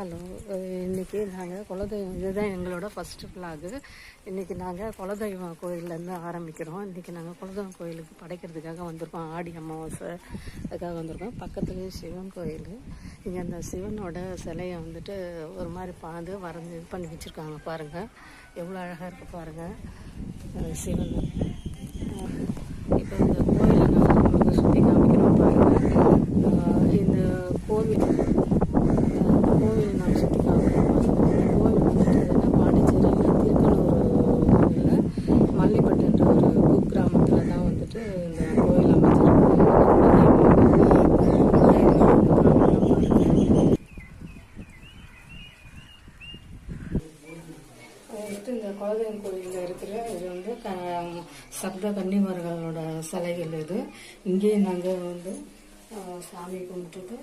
Hello, இன்றைக்கி நாங்கள் குலதெய்வம் இதுதான் எங்களோட ஃபஸ்ட்டு விலாகு. இன்றைக்கி நாங்கள் குலதெய்வம் கோயிலேருந்து ஆரம்பிக்கிறோம். இன்றைக்கி நாங்கள் குலதெய்வம் கோயிலுக்கு படைக்கிறதுக்காக வந்திருக்கோம். ஆடி அமாவாசை அதுக்காக வந்திருக்கோம். பக்கத்துலேயே சிவன் கோயில். இங்கே அந்த சிவனோட சிலையை வந்துட்டு ஒரு மாதிரி வரைஞ்சி இது பண்ணி வச்சுருக்காங்க. பாருங்கள் எவ்வளோ அழகாக இருக்குது பாருங்கள் சிவன். இப்போ இந்த கோயிலை நாங்கள் உங்களுக்கு சுற்றி காமிக்கிறோம் பாருங்கள். இந்த கோவில் நாங்கள் சுற்றி காமிக்கிறோம். இந்த கோவில் வந்துட்டு பாண்டிச்சேரியில் திருக்கனூரில் மல்லிப்பட்டுன்ற ஒரு குக்கிராமத்தில் தான் வந்துட்டு இந்த கோயில் அமைச்சிருக்காங்க. இந்த குலதெய்வம் கோயிலில் இருக்கிற இது வந்து சப்த கன்னிமார்களோட சிலைகள். இது இங்கேயும் நாங்கள் வந்து சாமி கும்பிட்டுட்டு